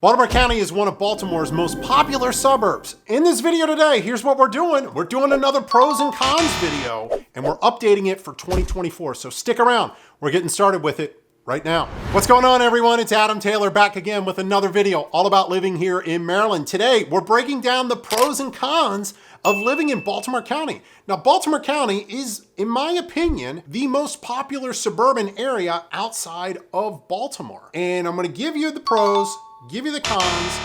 Baltimore County is one of Baltimore's most popular suburbs. In this video today, here's what we're doing. We're doing another pros and cons video, and we're updating it for 2024. So stick around. We're getting started with it right now. What's going on, everyone? It's Adam Taylor back again with another video all about living here in Maryland. Today, we're breaking down the pros and cons of living in Baltimore County. Now, Baltimore County is, in my opinion, the most popular suburban area outside of Baltimore. And I'm gonna give you the pros, give you the cons,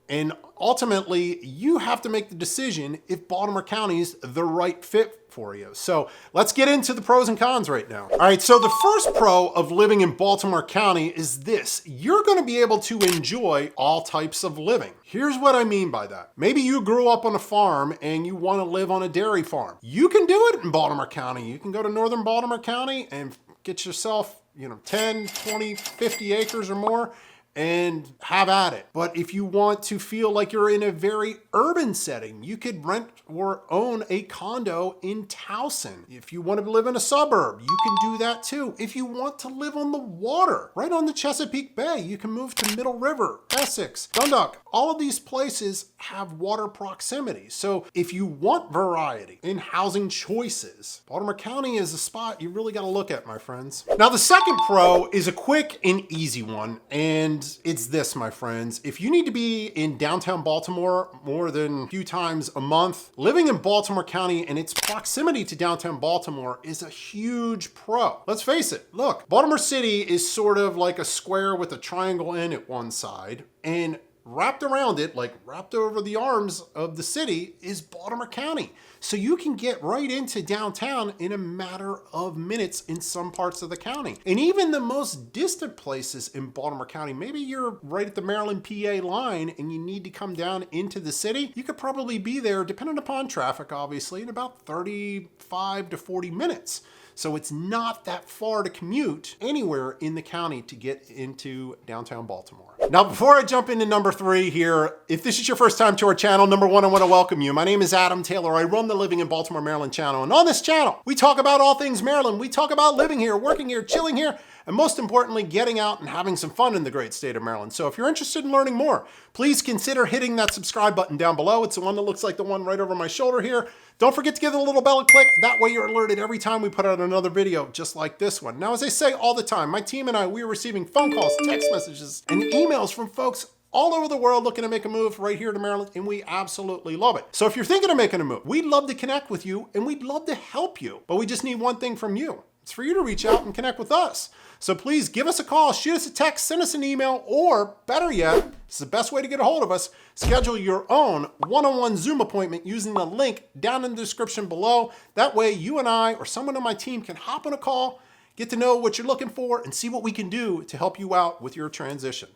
and ultimately you have to make the decision if Baltimore County is the right fit for you. So let's get into the pros and cons right now. All right, so the first pro of living in Baltimore County is this: you're gonna be able to enjoy all types of living. Here's what I mean by that. Maybe you grew up on a farm and you wanna live on a dairy farm. You can do it in Baltimore County. You can go to northern Baltimore County and get yourself, 10, 20, 50 acres or more and have at it. But if you want to feel like you're in a very urban setting, you could rent or own a condo in Towson. If you want to live in a suburb, you can do that too. If you want to live on the water, right on the Chesapeake Bay, you can move to Middle River, Essex, Dundalk. All of these places have water proximity. So if you want variety in housing choices, Baltimore County is a spot you really got to look at, my friends. Now, the second pro is a quick and easy one, and it's this, my friends. If you need to be in downtown Baltimore more than a few times a month, living in Baltimore County and its proximity to downtown Baltimore is a huge pro. Let's face it, look, Baltimore City is sort of like a square with a triangle in at one side, and wrapped around it, like wrapped over the arms of the city, is Baltimore County. So you can get right into downtown in a matter of minutes in some parts of the county. And even the most distant places in Baltimore County, maybe you're right at the Maryland PA line and you need to come down into the city, you could probably be there, depending upon traffic, obviously, in about 35 to 40 minutes. So it's not that far to commute anywhere in the county to get into downtown Baltimore. Now, before I jump into number 3 here, if this is your first time to our channel, number 1, I want to welcome you. My name is Adam Taylor. I run the Living in Baltimore, Maryland channel. And on this channel, we talk about all things Maryland. We talk about living here, working here, chilling here, and most importantly, getting out and having some fun in the great state of Maryland. So if you're interested in learning more, please consider hitting that subscribe button down below. It's the one that looks like the one right over my shoulder here. Don't forget to give it a little bell click. That way you're alerted every time we put out another video just like this one. Now, as I say all the time, my team and I, we are receiving phone calls, text messages, and emails from folks all over the world looking to make a move right here to Maryland, and we absolutely love it. So if you're thinking of making a move, we'd love to connect with you and we'd love to help you, but we just need one thing from you. It's for you to reach out and connect with us. So please give us a call, shoot us a text, send us an email, or better yet, this is the best way to get a hold of us, schedule your own one-on-one Zoom appointment using the link down in the description below. That way you and I or someone on my team can hop on a call, get to know what you're looking for, and see what we can do to help you out with your transition.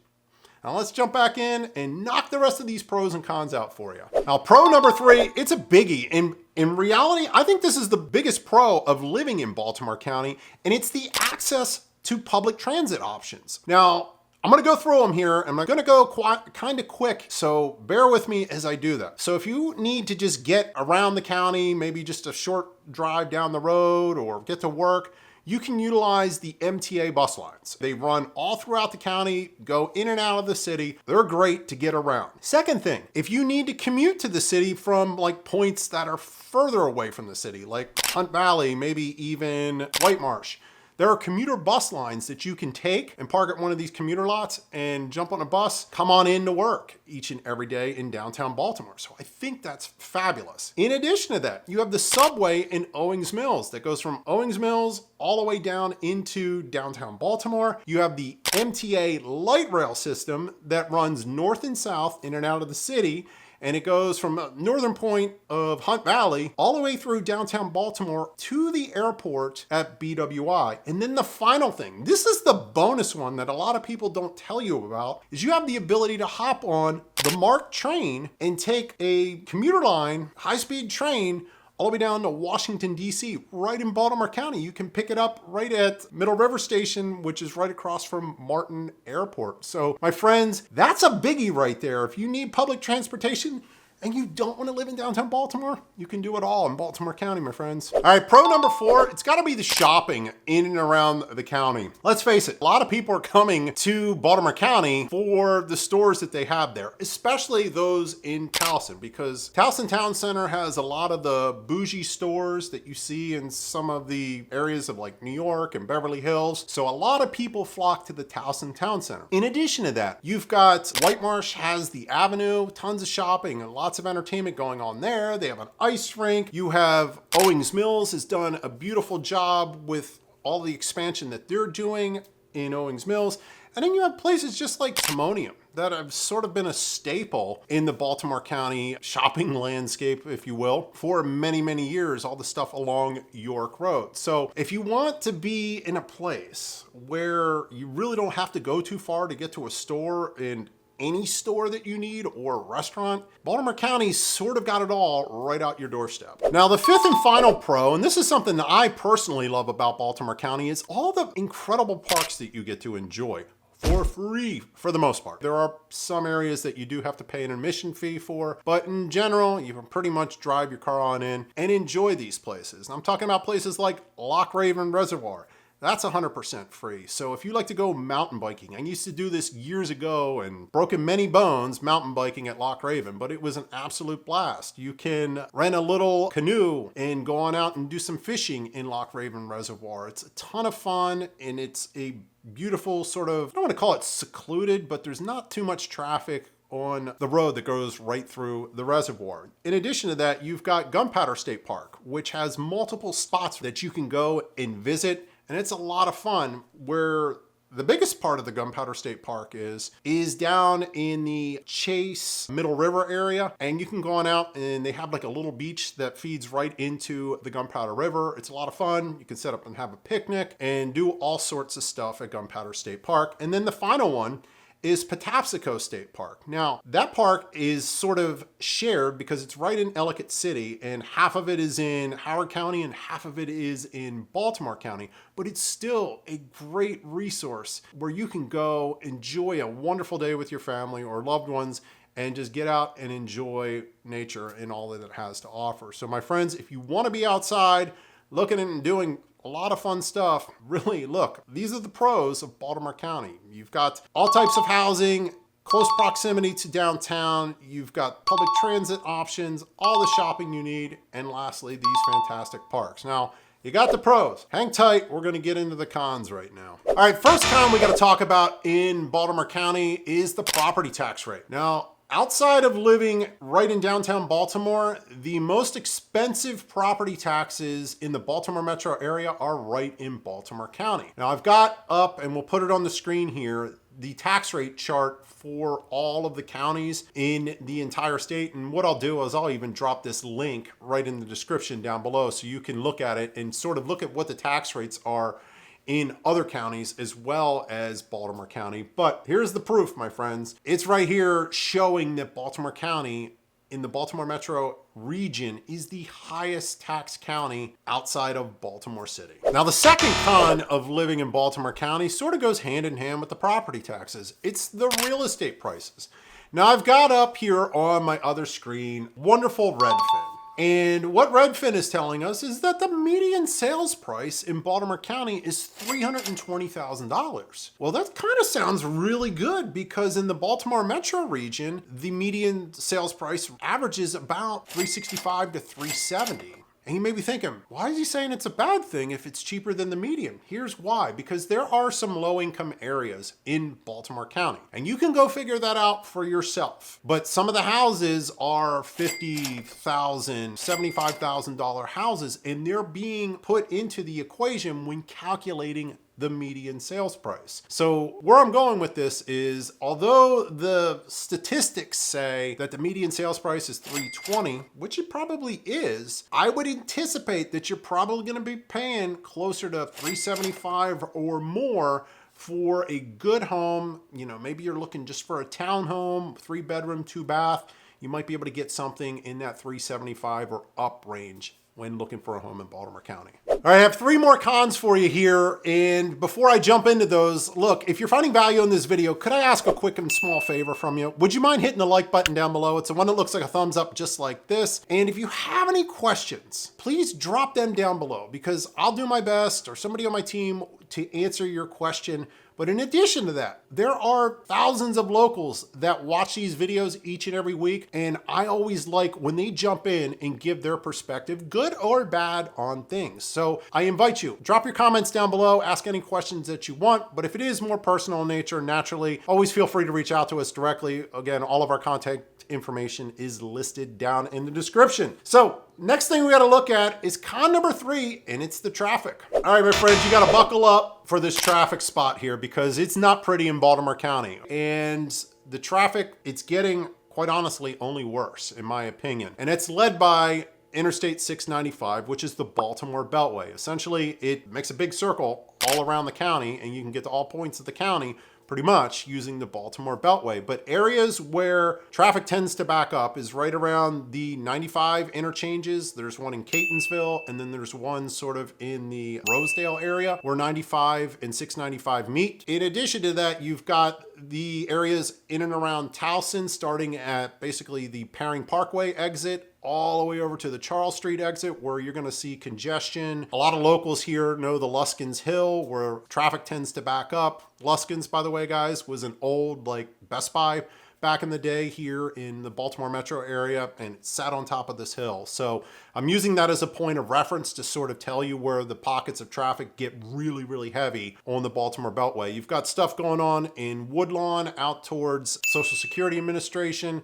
Now let's jump back in and knock the rest of these pros and cons out for you. Now, pro number 3, it's a biggie. In reality, I think this is the biggest pro of living in Baltimore County, and it's the access to public transit options. Now, I'm gonna go through them here, and I'm gonna go kind of quick, so bear with me as I do that. So if you need to just get around the county, maybe just a short drive down the road or get to work, you can utilize the MTA bus lines. They run all throughout the county, go in and out of the city. They're great to get around. Second thing, if you need to commute to the city from like points that are further away from the city, like Hunt Valley, maybe even White Marsh, there are commuter bus lines that you can take and park at one of these commuter lots and jump on a bus, come on in to work each and every day in downtown Baltimore. So I think that's fabulous. In addition to that, you have the subway in Owings Mills that goes from Owings Mills all the way down into downtown Baltimore. You have the MTA light rail system that runs north and south in and out of the city. And it goes from a northern point of Hunt Valley all the way through downtown Baltimore to the airport at BWI. And then the final thing, this is the bonus one that a lot of people don't tell you about, is you have the ability to hop on the MARC train and take a commuter line, high-speed train, all the way down to Washington, D.C., right in Baltimore County. You can pick it up right at Middle River Station, which is right across from Martin Airport. So, my friends, that's a biggie right there. If you need public transportation, and you don't want to live in downtown Baltimore, you can do it all in Baltimore County, my friends. All right, pro number 4, it's got to be the shopping in and around the county. Let's face it, a lot of people are coming to Baltimore County for the stores that they have there, especially those in Towson, because Towson Town Center has a lot of the bougie stores that you see in some of the areas of like New York and Beverly Hills. So a lot of people flock to the Towson Town Center. In addition to that, you've got White Marsh has the Avenue, tons of shopping and lots of entertainment going on there. They have an ice rink. You have Owings Mills has done a beautiful job with all the expansion that they're doing in Owings Mills. And then you have places just like Timonium that have sort of been a staple in the Baltimore County shopping landscape, if you will, for many, many years, all the stuff along York Road. So if you want to be in a place where you really don't have to go too far to get to a store and any store that you need or a restaurant, Baltimore County's sort of got it all right out your doorstep. Now, the 5th and final pro, and this is something that I personally love about Baltimore County, is all the incredible parks that you get to enjoy for free for the most part. There are some areas that you do have to pay an admission fee for, but in general, you can pretty much drive your car on in and enjoy these places. I'm talking about places like Loch Raven Reservoir. That's 100% free. So if you like to go mountain biking, I used to do this years ago and broken many bones mountain biking at Loch Raven, but it was an absolute blast. You can rent a little canoe and go on out and do some fishing in Loch Raven Reservoir. It's a ton of fun, and it's a beautiful sort of, I don't want to call it secluded, but there's not too much traffic on the road that goes right through the reservoir. In addition to that, you've got Gunpowder State Park, which has multiple spots that you can go and visit. And it's a lot of fun. Where the biggest part of the Gunpowder State Park is down in the Chase Middle River area. And you can go on out and they have like a little beach that feeds right into the Gunpowder River. It's a lot of fun. You can set up and have a picnic and do all sorts of stuff at Gunpowder State Park. And then the final one is Patapsco State Park. Now, that park is sort of shared because it's right in Ellicott City, and half of it is in Howard County and half of it is in Baltimore County, but it's still a great resource where you can go enjoy a wonderful day with your family or loved ones and just get out and enjoy nature and all that it has to offer. So my friends, if you want to be outside looking and doing a lot of fun stuff, really look, these are the pros of Baltimore County. You've got all types of housing, close proximity to downtown, you've got public transit options, all the shopping you need, and lastly, these fantastic parks. Now, you got the pros. Hang tight, we're gonna get into the cons right now. All right, first con we gotta talk about in Baltimore County is the property tax rate. Now, outside of living right in downtown Baltimore, the most expensive property taxes in the Baltimore metro area are right in Baltimore County. Now I've got up, and we'll put it on the screen here, the tax rate chart for all of the counties in the entire state. And what I'll do is I'll even drop this link right in the description down below so you can look at it and sort of look at what the tax rates are in other counties as well as Baltimore County. But here's the proof, my friends. It's right here showing that Baltimore County in the Baltimore metro region is the highest tax county outside of Baltimore City. Now, the second con of living in Baltimore County sort of goes hand in hand with the property taxes. It's the real estate prices. Now, I've got up here on my other screen wonderful Redfin. And what Redfin is telling us is that the median sales price in Baltimore County is $320,000. Well, that kind of sounds really good because in the Baltimore metro region, the median sales price averages about $365 to $370. And you may be thinking, why is he saying it's a bad thing if it's cheaper than the median? Here's why. Because there are some low-income areas in Baltimore County. And you can go figure that out for yourself. But some of the houses are $50,000, $75,000 houses, and they're being put into the equation when calculating the median sales price. So where I'm going with this is, although the statistics say that the median sales price is $320, which it probably is, I would anticipate that you're probably going to be paying closer to $375 or more for a good home. You know, maybe you're looking just for a townhome, 3-bedroom, 2-bath. You might be able to get something in that $375 or up range when looking for a home in Baltimore County. All right, I have 3 more cons for you here. And before I jump into those, look, if you're finding value in this video, could I ask a quick and small favor from you? Would you mind hitting the like button down below? It's the one that looks like a thumbs up just like this. And if you have any questions, please drop them down below because I'll do my best or somebody on my team to answer your question. But in addition to that, there are thousands of locals that watch these videos each and every week. And I always like when they jump in and give their perspective, good or bad, on things. So I invite you, drop your comments down below, ask any questions that you want. But if it is more personal in nature, naturally, always feel free to reach out to us directly. Again, all of our contact information is listed down in the description. So next thing we got to look at is con number 3, and it's the traffic. All right, my friends, you got to buckle up for this traffic spot here because it's not pretty in Baltimore County. And the traffic, it's getting, quite honestly, only worse, in my opinion. And it's led by Interstate 695, which is the Baltimore Beltway. Essentially, it makes a big circle all around the county, and you can get to all points of the county pretty much using the Baltimore Beltway. But areas where traffic tends to back up is right around the 95 interchanges. There's one in Catonsville, and then there's one sort of in the Rosedale area where 95 and 695 meet. In addition to that, you've got the areas in and around Towson, starting at basically the Paring Parkway exit all the way over to the Charles Street exit, where you're going to see congestion. A lot of locals here know the Luskins Hill, where traffic tends to back up. Luskins, by the way, guys, was an old like Best Buy back in the day here in the Baltimore metro area, and it sat on top of this hill. So I'm using that as a point of reference to sort of tell you where the pockets of traffic get really, really heavy on the Baltimore Beltway. You've got stuff going on in Woodlawn out towards Social Security Administration.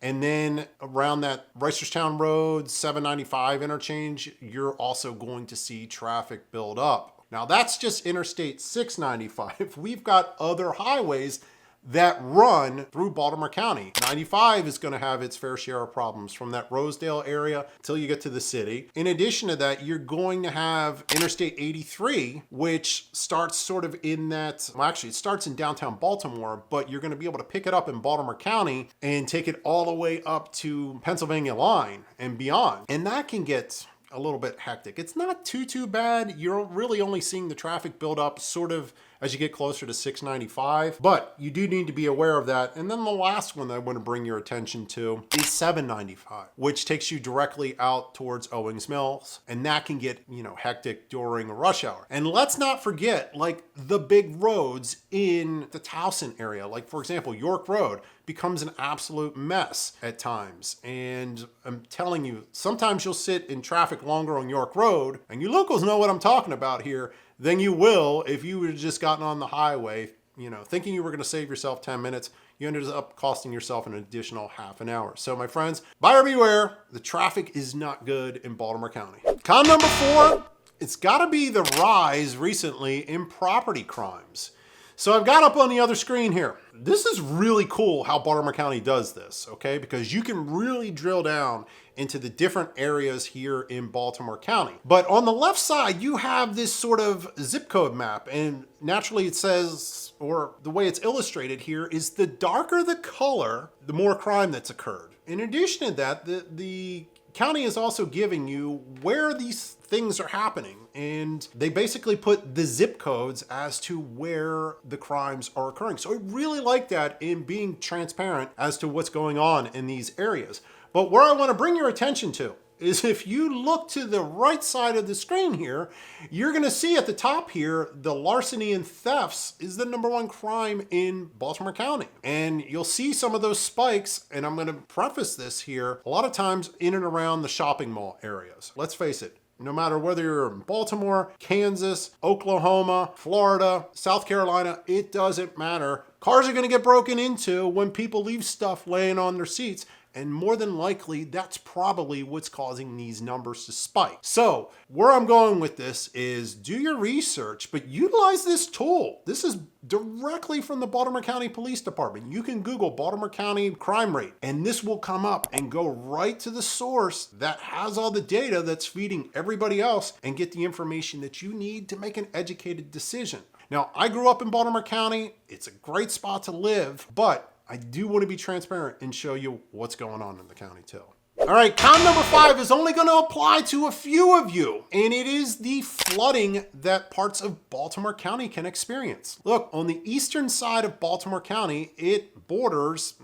And then around that Reisterstown Road, 795 interchange, you're also going to see traffic build up. Now that's just Interstate 695. We've got other highways that run through Baltimore County. 95 is going to have its fair share of problems from that Rosedale area till you get to the city. In addition to that, you're going to have Interstate 83, which starts sort of in that, well, actually it starts in downtown Baltimore, but you're going to be able to pick it up in Baltimore County and take it all the way up to Pennsylvania line and beyond. And that can get a little bit hectic. It's not too bad. You're really only seeing the traffic build up sort of as you get closer to 695, but you do need to be aware of that. And then the last one that I want to bring your attention to is 795, which takes you directly out towards Owings Mills. And that can get, hectic during rush hour. And let's not forget, like, the big roads in the Towson area. Like, for example, York Road becomes an absolute mess at times. And I'm telling you, sometimes you'll sit in traffic longer on York Road, and you locals know what I'm talking about here, than you will if you would have just gotten on the highway, thinking you were going to save yourself 10 minutes. You ended up costing yourself an additional half an hour. So my friends, buyer beware, the traffic is not good in Baltimore County. Con number 4, it's got to be the rise recently in property crimes. So I've got up on the other screen here. This is really cool how Baltimore County does this, okay? Because you can really drill down into the different areas here in Baltimore County. But on the left side, you have this sort of zip code map. And naturally it says, or the way it's illustrated here, is the darker the color, the more crime that's occurred. In addition to that, the county is also giving you where these things are happening, and they basically put the zip codes as to where the crimes are occurring. So I really like that in being transparent as to what's going on in these areas. But where I want to bring your attention to is if you look to the right side of the screen here, you're going to see at the top here, the larceny and thefts is the #1 crime in Baltimore County. And you'll see some of those spikes, and I'm going to preface this here, a lot of times in and around the shopping mall areas. Let's face it, no matter whether you're in Baltimore, Kansas, Oklahoma, Florida, South Carolina, it doesn't matter. Cars are going to get broken into when people leave stuff laying on their seats. And more than likely, that's probably what's causing these numbers to spike. So where I'm going with this is do your research, but utilize this tool. This is directly from the Baltimore County Police Department. You can Google Baltimore County crime rate, and this will come up and go right to the source that has all the data that's feeding everybody else and get the information that you need to make an educated decision. Now, I grew up in Baltimore County. It's a great spot to live, but I do want to be transparent and show you what's going on in the county too. All right, con number 5 is only going to apply to a few of you, and it is the flooding that parts of Baltimore County can experience. Look, on the eastern side of Baltimore County,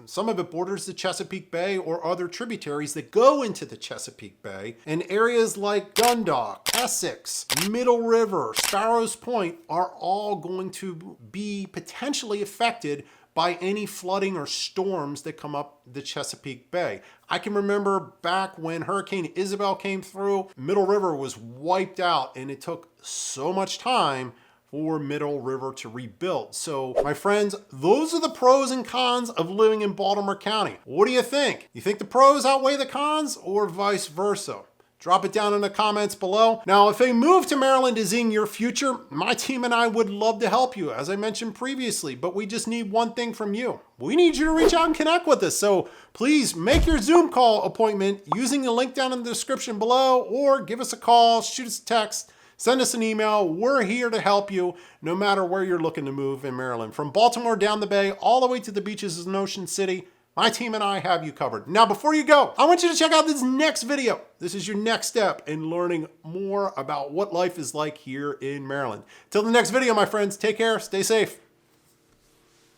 some of it borders the Chesapeake Bay or other tributaries that go into the Chesapeake Bay, and areas like Dundalk, Essex, Middle River, Sparrows Point are all going to be potentially affected by any flooding or storms that come up the Chesapeake Bay. I can remember back when Hurricane Isabel came through, Middle River was wiped out, and it took so much time for Middle River to rebuild. So my friends, those are the pros and cons of living in Baltimore County. What do you think? You think the pros outweigh the cons or vice versa? Drop it down in the comments below. Now, if a move to Maryland is in your future, my team and I would love to help you, as I mentioned previously, but we just need one thing from you. We need you to reach out and connect with us. So please make your Zoom call appointment using the link down in the description below, or give us a call, shoot us a text, send us an email. We're here to help you no matter where you're looking to move in Maryland. From Baltimore down the bay, all the way to the beaches in Ocean City, my team and I have you covered. Now, before you go, I want you to check out this next video. This is your next step in learning more about what life is like here in Maryland. Till the next video, my friends, take care, stay safe.